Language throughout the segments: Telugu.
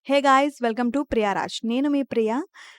Hey guys! Welcome to Priyaraj. నేను మీ ప్రియ.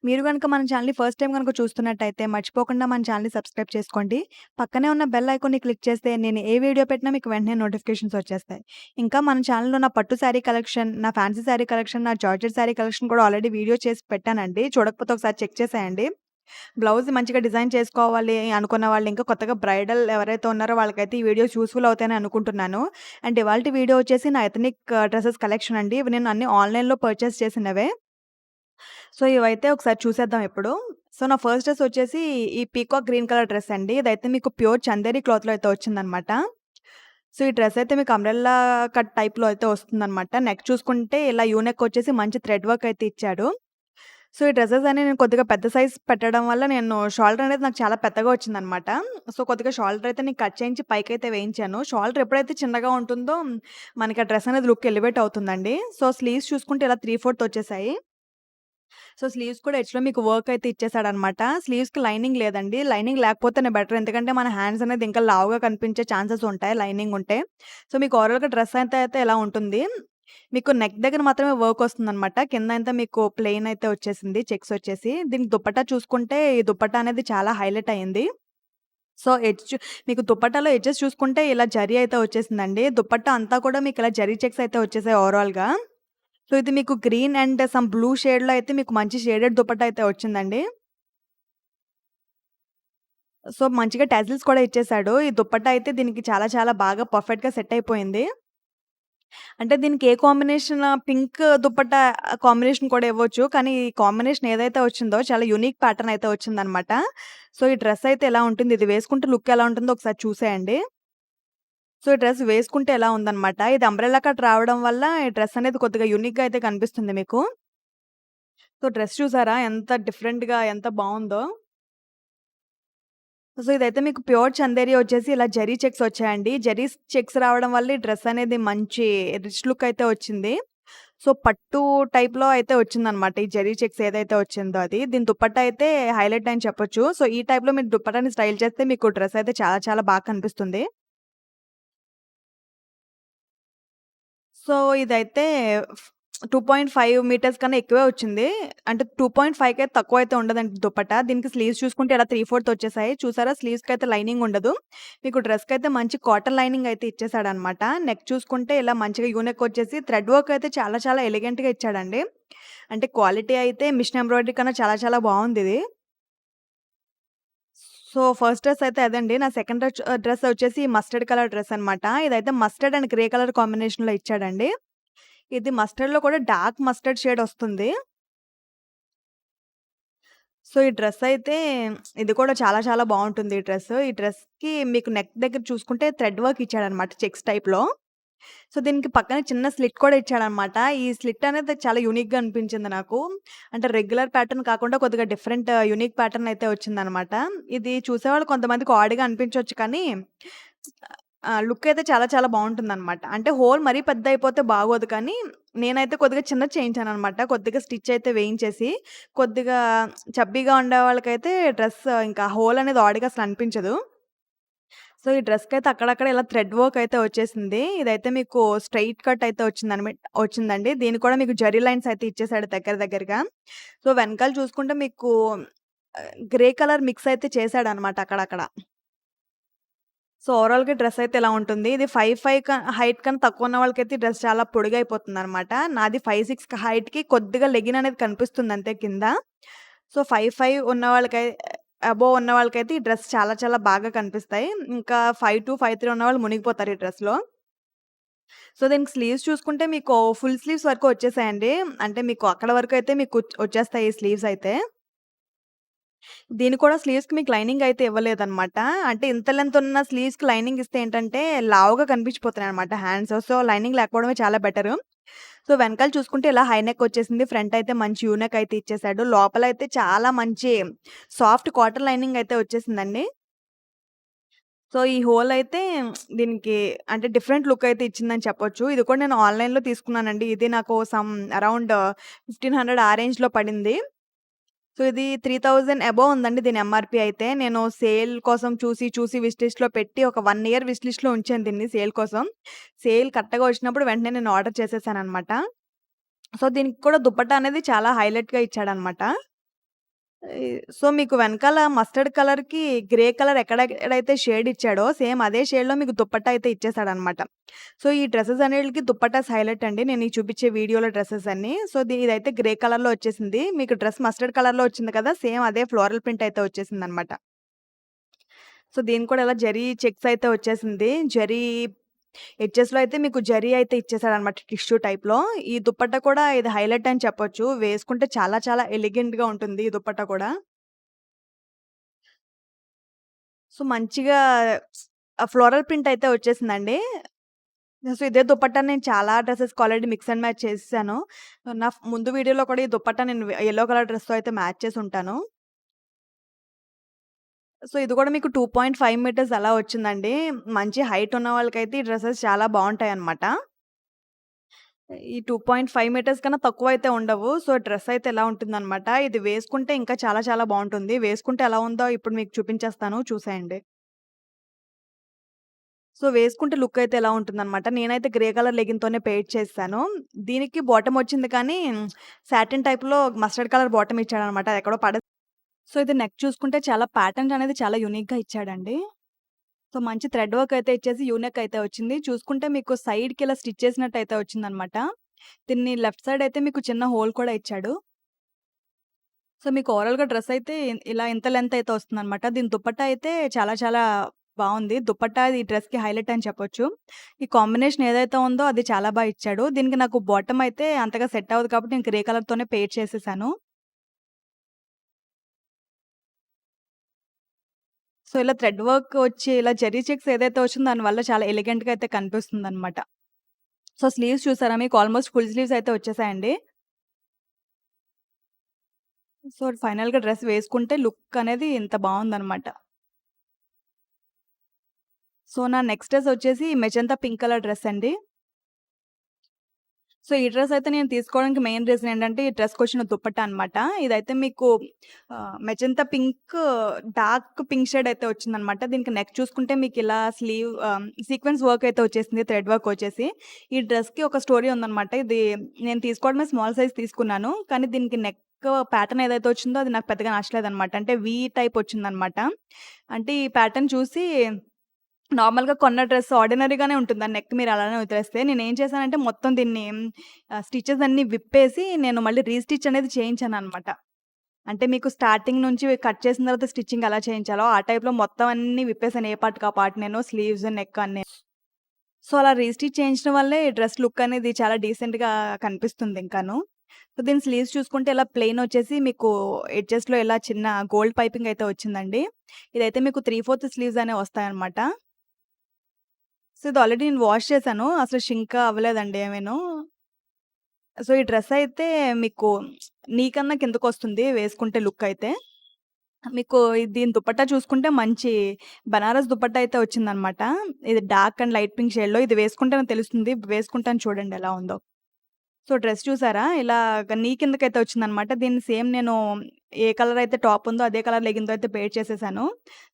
మీరు గనుక మన ఛానెల్‌ని ఫస్ట్ టైమ్ గనుక చూస్తున్నట్టయితే మర్చిపోకుండా మన ఛానెల్‌ని సబ్స్క్రైబ్ చేసుకోండి. పక్కనే ఉన్న బెల్ ఐకాన్‌ని క్లిక్ చేస్తే నేను ఏ వీడియో పెట్టినా మీకు వెంటనే నోటిఫికేషన్స్ వచ్చేస్తాయి. ఇంకా మన ఛానెల్‌లో నా పట్టు శారీ కలెక్షన్, నా ఫ్యాన్సీ శారీ కలెక్షన్, నా జార్జెట్ శారీ కలెక్షన్ కూడా ఆల్రెడీ వీడియో చేసి పెట్టానండి. చూడకపోతే ఒకసారి చెక్ చేసేయండి. బ్లౌజ్ మంచిగా డిజైన్ చేసుకోవాలి అనుకున్న వాళ్ళు, ఇంకా కొత్తగా బ్రైడల్ ఎవరైతే ఉన్నారో వాళ్ళకైతే ఈ వీడియోస్ యూజ్‌ఫుల్ అవుతాయని అనుకుంటున్నాను. అండ్ ఇవాల్టి వీడియో వచ్చేసి నా ఎథనిక్ డ్రెసెస్ కలెక్షన్ అండి. ఇవి నేను అన్నీ ఆన్‌లైన్‌లో పర్చేస్ చేసినవే. సో, ఇవైతే ఒకసారి చూసేద్దాం ఇప్పుడు. సో, నా ఫస్ట్ డ్రెస్ వచ్చేసి ఈ పీకాక్ గ్రీన్ కలర్ డ్రెస్ అండి. ఇదైతే మీకు ప్యూర్ చందేరి క్లాత్‌లో అయితే వచ్చిందనమాట. సో, ఈ డ్రెస్ అయితే మీకు అంబ్రెల్లా కట్ టైప్‌లో అయితే వస్తుందనమాట. నెక్ చూసుకుంటే ఇలా యూ నెక్ వచ్చేసి మంచి థ్రెడ్ వర్క్ అయితే ఇచ్చాడు. సో, ఈ డ్రెసెస్ అన్ని నేను కొద్దిగా పెద్ద సైజ్ పెట్టడం వల్ల నేను షోల్డర్ అనేది నాకు చాలా పెద్దగా వచ్చిందనమాట. సో, కొద్దిగా షోల్డర్ అయితే నేను కట్ చేయించి పైకైతే వేయించాను. షోల్డర్ ఎప్పుడైతే చిన్నగా ఉంటుందో మనకి ఆ డ్రెస్ అనేది లుక్ ఎలివేట్ అవుతుందండి. సో, స్లీవ్స్ చూసుకుంటే ఇలా 3/4 వచ్చేసాయి. సో, స్లీవ్స్ కూడా ఎడ్జ్‌లో మీకు వర్క్ అయితే ఇచ్చేసాడనమాట. స్లీవ్స్‌కి లైనింగ్ లేదండి. లైనింగ్ లేకపోతేనే బెటర్. ఎందుకంటే మన హ్యాండ్స్ అనేది ఇంకా లావుగా కనిపించే ఛాన్సెస్ ఉంటాయి లైనింగ్ ఉంటే. సో, మీకు ఓవరాల్‌గా డ్రెస్ అయితే ఇలా ఉంటుంది. మీకు నెక్ దగ్గర మాత్రమే వర్క్ వస్తుందనమాట. కిందంతా మీకు ప్లెయిన్ అయితే వచ్చేసింది. చెక్స్ వచ్చేసి. దీనికి దుపట్టా చూసుకుంటే ఈ దుపట్టా అనేది చాలా హైలైట్ అయింది. సో, మీకు దుపట్టాలో ఎడ్జెస్ చూసుకుంటే ఇలా జరీ అయితే వచ్చేసిందండి. దుపట్టా అంతా కూడా మీకు ఇలా జరీ చెక్స్ అయితే వచ్చేసాయి ఓవరాల్‌గా. సో, ఇది మీకు గ్రీన్ అండ్ సమ్ బ్లూ షేడ్‌లో అయితే మీకు మంచి షేడెడ్ దుపట్టా అయితే వచ్చిందండి. సో, మంచిగా టాజిల్స్ కూడా ఇచ్చేసాడు. ఈ దుపట్టా అయితే దీనికి చాలా చాలా బాగా పర్ఫెక్ట్‌గా సెట్ అయిపోయింది. అంటే దీనికి ఏ కాంబినేషన్ పింక్ దుపట్టా కాంబినేషన్ కూడా ఇవ్వచ్చు. కానీ ఈ కాంబినేషన్ ఏదైతే వచ్చిందో చాలా యూనిక్ ప్యాటర్న్ అయితే వచ్చిందనమాట. సో, ఈ డ్రెస్ అయితే ఎలా ఉంటుంది, ఇది వేసుకుంటే లుక్ ఎలా ఉంటుందో ఒకసారి చూసేయండి. సో, ఈ డ్రెస్ వేసుకుంటే ఎలా ఉందనమాట. ఇది అంబ్రెల్లా కట్ రావడం వల్ల ఈ డ్రెస్ అనేది కొద్దిగా యూనిక్‌గా అయితే కనిపిస్తుంది మీకు. సో, డ్రెస్ చూసారా ఎంత డిఫరెంట్‌గా ఎంత బావుందో. సో, ఇదైతే మీకు ప్యూర్ చందేరి వచ్చేసి ఇలా జరీ చెక్స్ వచ్చాయండి. జరీ చెక్స్ రావడం వల్ల ఈ డ్రెస్ అనేది మంచి రిచ్ లుక్ అయితే వచ్చింది. సో, పట్టు టైప్‌లో అయితే వచ్చిందనమాట. ఈ జరీ చెక్స్ ఏదైతే వచ్చిందో అది. దీని దుపట్టా అయితే హైలైట్ అని చెప్పొచ్చు. సో, ఈ టైప్‌లో మీరు దుపట్టాని స్టైల్ చేస్తే మీకు డ్రెస్ అయితే చాలా చాలా బాగా కనిపిస్తుంది. సో, ఇదైతే ఫ్ 2.5 మీటర్స్ కన్నా ఎక్కువే వచ్చింది. అంటే 2.5కి అయితే తక్కువైతే ఉండదండి దుపట్టా. దీనికి స్లీవ్స్ చూసుకుంటే ఇలా 3/4 వచ్చేసాయి. చూసారా స్లీవ్స్‌కైతే లైనింగ్ ఉండదు. మీకు డ్రెస్‌కైతే మంచి కాటన్ లైనింగ్ అయితే ఇచ్చేసాడనమాట. నెక్ చూసుకుంటే ఇలా మంచిగా యూ నెక్ వచ్చేసి థ్రెడ్ వర్క్ అయితే చాలా చాలా ఎలిగెంట్‌గా ఇచ్చాడండి. అంటే క్వాలిటీ అయితే మిషన్ ఎంబ్రాయిడరీ కన్నా చాలా చాలా బావుందిది. సో, ఫస్ట్ డ్రెస్ అయితే అదండి. నా సెకండ్ డ్రెస్ వచ్చేసి మస్టర్డ్ కలర్ డ్రెస్ అనమాట. ఇదైతే మస్టర్డ్ అండ్ గ్రే కలర్ కాంబినేషన్‌లో ఇచ్చాడండి. ఇది మస్టర్డ్‌లో కూడా డార్క్ మస్టర్డ్ షేడ్ ఒస్తుంది. సో, ఈ డ్రెస్ అయితే ఇది కూడా చాలా చాలా బావుంటుంది ఈ డ్రెస్. ఈ డ్రెస్‌కి మీకు నెక్ దగ్గర చూసుకుంటే థ్రెడ్ వర్క్ ఇచ్చాడనమాట చెక్స్ టైప్‌లో. సో, దీనికి పక్కన చిన్న స్లిట్ కూడా ఇచ్చాడనమాట. ఈ స్లిట్ అనేది చాలా యూనిక్‌గా అనిపించింది నాకు. అంటే రెగ్యులర్ ప్యాటర్న్ కాకుండా కొద్దిగా డిఫరెంట్ యూనిక్ ప్యాటర్న్ అయితే వచ్చిందనమాట. ఇది చూసేవాళ్ళు కొంతమందికి ఆడ్‌గా అనిపించొచ్చు కానీ లుక్ అయితే చాలా చాలా బావుంటుందనమాట. అంటే హోల్ మరీ పెద్దయిపోతే బాగోదు కానీ, నేనైతే కొద్దిగా చిన్నది చేయించాననమాట. కొద్దిగా స్టిచ్ అయితే వేయించేసి, కొద్దిగా చబ్బీగా ఉండే వాళ్ళకైతే డ్రెస్ ఇంకా హోల్ అనేది ఆడ్‌గా అసలు అనిపించదు. సో, ఈ డ్రెస్‌కైతే అక్కడక్కడ ఇలా థ్రెడ్ వర్క్ అయితే వచ్చేసింది. ఇదైతే మీకు స్ట్రెయిట్ కట్ అయితే వచ్చిందండి. దీనికి కూడా మీకు జరీ లైన్స్ అయితే ఇచ్చేసాడు దగ్గర దగ్గరగా. సో, వెనకాల చూసుకుంటే మీకు గ్రే కలర్ మిక్స్ అయితే చేశాడనమాట అక్కడక్కడ. సో, ఓవరాల్‌గా డ్రెస్ అయితే ఇలా ఉంటుంది. ఇది 5'5" హైట్ కన్నా తక్కువ ఉన్న వాళ్ళకైతే ఈ డ్రెస్ చాలా పొడుగైపోతుందనమాట. నాది 5'6" హైట్‌కి కొద్దిగా లెగిన్ అనేది కనిపిస్తుంది అంతే కింద. సో, 5'5" ఉన్న వాళ్ళకై అబోవ్ ఉన్న వాళ్ళకైతే ఈ డ్రెస్ చాలా చాలా బాగా కనిపిస్తాయి. ఇంకా 5'2", 5'3" ఉన్నవాళ్ళు మునిగిపోతారు ఈ డ్రెస్‌లో. సో, దీనికి స్లీవ్స్ చూసుకుంటే మీకు ఫుల్ స్లీవ్స్ వరకు వచ్చేసాయండి. అంటే మీకు అక్కడ వరకు అయితే మీకు వచ్చేస్తాయి ఈ స్లీవ్స్ అయితే. దీనికి కూడా స్లీవ్స్‌కి మీకు లైనింగ్ అయితే ఇవ్వలేదనమాట. అంటే ఇంత లెంత్ ఉన్న స్లీవ్స్‌కి లైనింగ్ ఇస్తే ఏంటంటే, లావుగా కనిపించిపోతున్నాయనమాట హ్యాండ్స్. సో, లైనింగ్ లేకపోవడమే చాలా బెటరు. సో, వెనకాల చూసుకుంటే ఇలా హై నెక్ వచ్చేసింది. ఫ్రంట్ అయితే మంచి యూ నెక్ అయితే ఇచ్చేసాడు. లోపలైతే చాలా మంచి సాఫ్ట్ కాటన్ లైనింగ్ అయితే వచ్చేసిందండి. సో, ఈ హోల్ అయితే దీనికి అంటే డిఫరెంట్ లుక్ అయితే ఇచ్చిందని చెప్పొచ్చు. ఇది కూడా నేను ఆన్‌లైన్‌లో తీసుకున్నానండి. ఇది నాకు అరౌండ్ 1500 ఆ రేంజ్‌లో పడింది. సో, ఇది 3000 అబోవ్ ఉందండి దీని ఎంఆర్‌పీ అయితే. నేను సేల్ కోసం చూసి, చూసి విష్ లిస్ట్‌లో పెట్టి ఒక 1 ఇయర్ విష్ లిస్ట్‌లో ఉంచాను దీన్ని సేల్ కోసం. సేల్ కరెక్ట్‌గా వచ్చినప్పుడు వెంటనే నేను ఆర్డర్ చేసేసాననమాట. సో, దీనికి కూడా దుపట్టా అనేది చాలా హైలైట్‌గా ఇచ్చాడనమాట. సో, మీకు వెనకాల మస్టర్డ్ కలర్‌కి గ్రే కలర్ ఎక్కడెక్కడైతే షేడ్ ఇచ్చాడో, సేమ్ అదే షేడ్‌లో మీకు దుపట్టా అయితే ఇచ్చేసాడనమాట. సో, ఈ డ్రెసెస్ అన్నిట్లికి దుపట్టాస్ హైలైట్ అండి. నేను ఈ చూపించే వీడియోలో డ్రెసెస్ అన్నీ. సో, ఇదైతే గ్రే కలర్‌లో వచ్చేసింది. మీకు డ్రెస్ మస్టర్డ్ కలర్‌లో వచ్చింది కదా! సేమ్ అదే ఫ్లోరల్ ప్రింట్ అయితే వచ్చేసిందనమాట. సో, దీనికి కూడా ఇలా జరీ చెక్స్ అయితే వచ్చేసింది. జరీ ఎడ్జెస్‌లో అయితే మీకు జరీ అయితే ఇచ్చేసాడనమాట టిష్యూ టైప్‌లో. ఈ దుపట్టా కూడా ఇది హైలైట్ అని చెప్పొచ్చు. వేసుకుంటే చాలా చాలా ఎలిగెంట్‌గా ఉంటుంది ఈ దుపట్టా కూడా. సో, మంచిగా ఫ్లోరల్ ప్రింట్ అయితే వచ్చేసిందండి. సో, ఇదే దుపట్టా నేను చాలా డ్రెసెస్‌కి ఆల్రెడీ మిక్స్ అండ్ మ్యాచ్ చేసేసాను. నా ముందు వీడియోలో కూడా ఈ దుపట్టా నేను యెల్లో కలర్ డ్రెస్‌తో అయితే మ్యాచ్ చేసుంటాను. సో, ఇది కూడా మీకు 2.5 మీటర్స్ అలా వచ్చిందండి. మంచి హైట్ ఉన్న వాళ్ళకైతే ఈ డ్రెసెస్ చాలా బావుంటాయన్నమాట. ఈ 2.5 మీటర్స్ కన్నా తక్కువైతే ఉండవు. సో, డ్రెస్ అయితే ఇలా ఉంటుందన్నమాట. ఇది వేసుకుంటే ఇంకా చాలా చాలా బావుంటుంది. వేసుకుంటే ఎలా ఉందో ఇప్పుడు మీకు చూపించేస్తాను చూసేయండి. సో, వేసుకుంటే లుక్ అయితే ఎలా ఉంటుందన్నమాట. నేనైతే గ్రే కలర్ లెగిన్‌తోనే పెయిర్ చేసేసాను. దీనికి బాటమ్ వచ్చింది కానీ సాటిన్ టైప్‌లో మస్టర్డ్ కలర్ బాటమ్ ఇచ్చాడన్నమాట. అది ఎక్కడో సో, ఇది నెక్ చూసుకుంటే చాలా ప్యాటర్న్ అనేది చాలా యూనిక్‌గా ఇచ్చాడండి. సో, మంచి థ్రెడ్ వర్క్ అయితే ఇచ్చేసి యూ నెక్ అయితే వచ్చింది. చూసుకుంటే మీకు సైడ్‌కి ఇలా స్టిచ్ చేసినట్టయితే వచ్చిందన్నమాట. దీన్ని లెఫ్ట్ సైడ్ అయితే మీకు చిన్న హోల్ కూడా ఇచ్చాడు. సో, మీకు ఓవరాల్‌గా డ్రెస్ అయితే ఇలా ఇంత లెంత్ అయితే వస్తుందన్నమాట. దీని దుపట్టా అయితే చాలా చాలా బావుంది. దుపట్టా ఈ డ్రెస్‌కి హైలైట్ అని చెప్పొచ్చు. ఈ కాంబినేషన్ ఏదైతే ఉందో అది చాలా ఇచ్చాడు. దీనికి నాకు బాటమ్ అయితే అంతగా సెట్ అవ్వదు కాబట్టి నేను గ్రే కలర్‌తోనే పెయిర్ చేసేసాను. సో, ఇలా థ్రెడ్ వర్క్ వచ్చి ఇలా జెర్రీ చెక్స్ ఏదైతే వచ్చిందో దానివల్ల చాలా ఎలిగెంట్‌గా అయితే కనిపిస్తుందన్నమాట. సో, స్లీవ్స్ చూసారా మీకు ఆల్‌మోస్ట్ ఫుల్ స్లీవ్స్ అయితే వచ్చేసాయండి. సో, ఫైనల్‌గా డ్రెస్ వేసుకుంటే లుక్ అనేది ఇంత బావుందన్నమాట. సో, నా నెక్స్ట్ డ్రెస్ వచ్చేసి మెజంతా పింక్ కలర్ డ్రెస్ అండి. సో, ఈ డ్రెస్ అయితే నేను తీసుకోవడానికి మెయిన్ రీజన్ ఏంటంటే, ఈ డ్రెస్‌కొచ్చిన దుపట్టా అనమాట. ఇదైతే మీకు magenta pink dark pink shade అయితే వచ్చిందనమాట. దీనికి నెక్ చూసుకుంటే మీకిలా సీక్వెన్స్ వర్క్ అయితే వచ్చేసింది. థ్రెడ్ వర్క్ వచ్చేసి. ఈ డ్రెస్‌కి ఒక స్టోరీ ఉందనమాట. ఇది నేను తీసుకోవడమే స్మాల్ సైజ్ తీసుకున్నాను. కానీ దీనికి నెక్ ప్యాటర్న్ ఏదైతే వచ్చిందో అది నాకు పెద్దగా నచ్చలేదనమాట. అంటే వి టైప్ వచ్చిందనమాట. అంటే ఈ ప్యాటర్న్ చూసి నార్మల్‌గా కొన్న డ్రెస్ ఆర్డినరీగానే ఉంటుంది. ఆ నెక్ మీరు అలానే వదిలేస్తే. నేనేం చేశానంటే మొత్తం దీన్ని స్టిచెస్ అన్నీ విప్పేసి నేను మళ్ళీ రీస్టిచ్ అనేది చేయించాననమాట. అంటే మీకు స్టార్టింగ్ నుంచి కట్ చేసిన తర్వాత స్టిచ్చింగ్ ఎలా చేయించాలో ఆ టైప్‌లో మొత్తం అన్నీ విప్పేసాను. ఏ పార్ట్‌కి ఆ పార్ట్ నేను స్లీవ్స్, నెక్ అన్నీ. సో, అలా రీస్టిచ్ చేయించడం వల్లే డ్రెస్ లుక్ అనేది చాలా డీసెంట్‌గా కనిపిస్తుంది ఇంకాను. సో, దీని స్లీవ్స్ చూసుకుంటే ఇలా ప్లెయిన్ వచ్చేసి మీకు ఎడ్జెస్‌లో ఇలా చిన్న గోల్డ్ పైపింగ్ అయితే వచ్చిందండి. ఇదైతే మీకు 3/4 స్లీవ్స్ అనేవి వస్తాయన్నమాట. సో, ఇది ఆల్రెడీ నేను వాష్ చేశాను. అసలు షింక్ అవ్వలేదండి ఏమీను. సో, ఈ డ్రెస్ అయితే మీకు నీ కన్నా కిందకొస్తుంది వేసుకుంటే లుక్ అయితే. మీకు దీని దుపట్టా చూసుకుంటే మంచి బనారస్ దుపట్టా అయితే వచ్చిందనమాట. ఇది డార్క్ అండ్ లైట్ పింక్ షేడ్‌లో ఇది వేసుకుంటేనే తెలుస్తుంది. వేసుకుంటాను చూడండి ఎలా ఉందో. సో, డ్రెస్ చూసారా? ఇలాగ నీ కిందకైతే వచ్చిందనమాట. దీన్ని సేమ్ నేను ఏ కలర్ అయితే టాప్ ఉందో అదే కలర్ లెగిన్‌తో అయితే పెయిర్ చేసేసాను.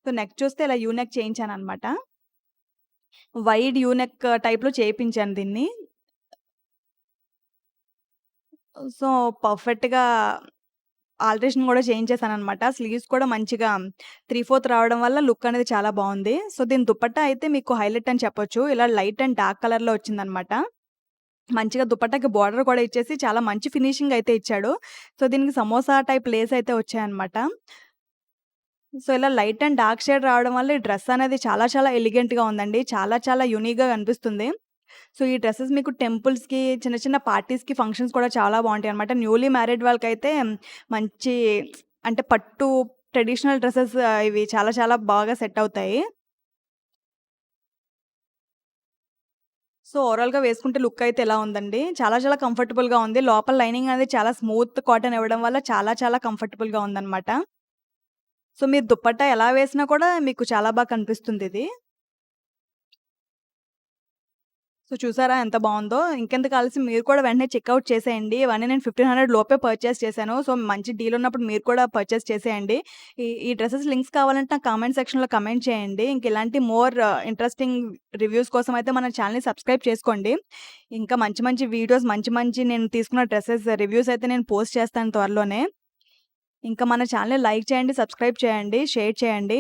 సో, నెక్ చూస్తే ఇలా యూ నెక్ చేయించాననమాట. వైడ్ యూ నెక్ టైప్‌లో చేపించాను దీన్ని. సో, పర్ఫెక్ట్‌గా ఆల్టరేషన్ గూడా చేయించేసాననమాట. స్లీవ్స్ కూడా మంచిగా 3/4 రావడం వల్ల లుక్ అనేది చాలా బావుంది. సో, దీని దుపట్టా అయితే మీకు హైలైట్ అని చెప్పొచ్చు. ఇలా లైట్ అండ్ డార్క్ కలర్‌లో వచ్చిందనమాట. మంచిగా దుపట్టాకి బోర్డర్ కూడా ఇచ్చేసి చాలా మంచి ఫినిషింగ్ అయితే ఇచ్చాడు. సో, దీనికి సమోసా టైప్ లేస్ అయితే వచ్చాయన్నమాట. సో, ఇలా లైట్ అండ్ డార్క్ షేడ్ రావడం వల్ల ఈ డ్రెస్ అనేది చాలా చాలా ఎలిగెంట్‌గా ఉందండి. చాలా చాలా యూనిక్‌గా కనిపిస్తుంది. సో, ఈ డ్రెసెస్ మీకు టెంపుల్స్‌కి, చిన్న చిన్న పార్టీస్‌కి, ఫంక్షన్స్ కూడా చాలా బావుంటాయన్నమాట. న్యూలీ మ్యారీడ్ వాళ్ళకైతే మంచి అంటే పట్టు ట్రెడిషనల్ డ్రెసెస్ ఇవి చాలా చాలా బాగా సెట్ అవుతాయి. సో, ఓవరాల్‌గా వేసుకుంటే లుక్ అయితే ఇలా ఉందండి. చాలా చాలా కంఫర్టబుల్‌గా ఉంది. లోపల లైనింగ్ అనేది చాలా స్మూత్ కాటన్ ఇవ్వడం వల్ల చాలా చాలా కంఫర్టబుల్‌గా ఉందన్నమాట. సో, మీరు దుపట్టా ఎలా వేసినా కూడా మీకు చాలా కనిపిస్తుందిది. సో, చూసారా ఎంత బావుందో? ఇంకెందుకు ఆలస్యం మీరు కూడా వెంటనే చెక్‌ఔట్ చేసేయండి. ఇవన్నీ నేను 1500 లోపే పర్చేస్ చేశాను. సో, మంచి డీల్ ఉన్నప్పుడు మీరు కూడా పర్చేస్ చేసేయండి. ఈ డ్రెసెస్ లింక్స్ కావాలంటే నాకు కామెంట్ సెక్షన్‌లో కామెంట్ చేయండి. ఇంక ఇలాంటి మోర్ ఇంట్రెస్టింగ్ రివ్యూస్ కోసం అయితే మన ఛానెల్‌ని సబ్స్క్రైబ్ చేసుకోండి. ఇంకా మంచి మంచి వీడియోస్, మంచి మంచి నేను తీసుకున్న డ్రెసెస్ రివ్యూస్ అయితే నేను పోస్ట్ చేస్తాను త్వరలోనే. ఇంకా మన ఛానెల్‌ని లైక్ చేయండి, సబ్స్క్రైబ్ చేయండి, షేర్ చేయండి.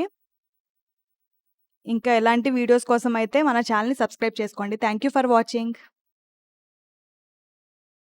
ఇంకా ఎలాంటి వీడియోస్ కోసం అయితే మన ఛానెల్‌ని సబ్స్క్రైబ్ చేసుకోండి. Thank you for watching.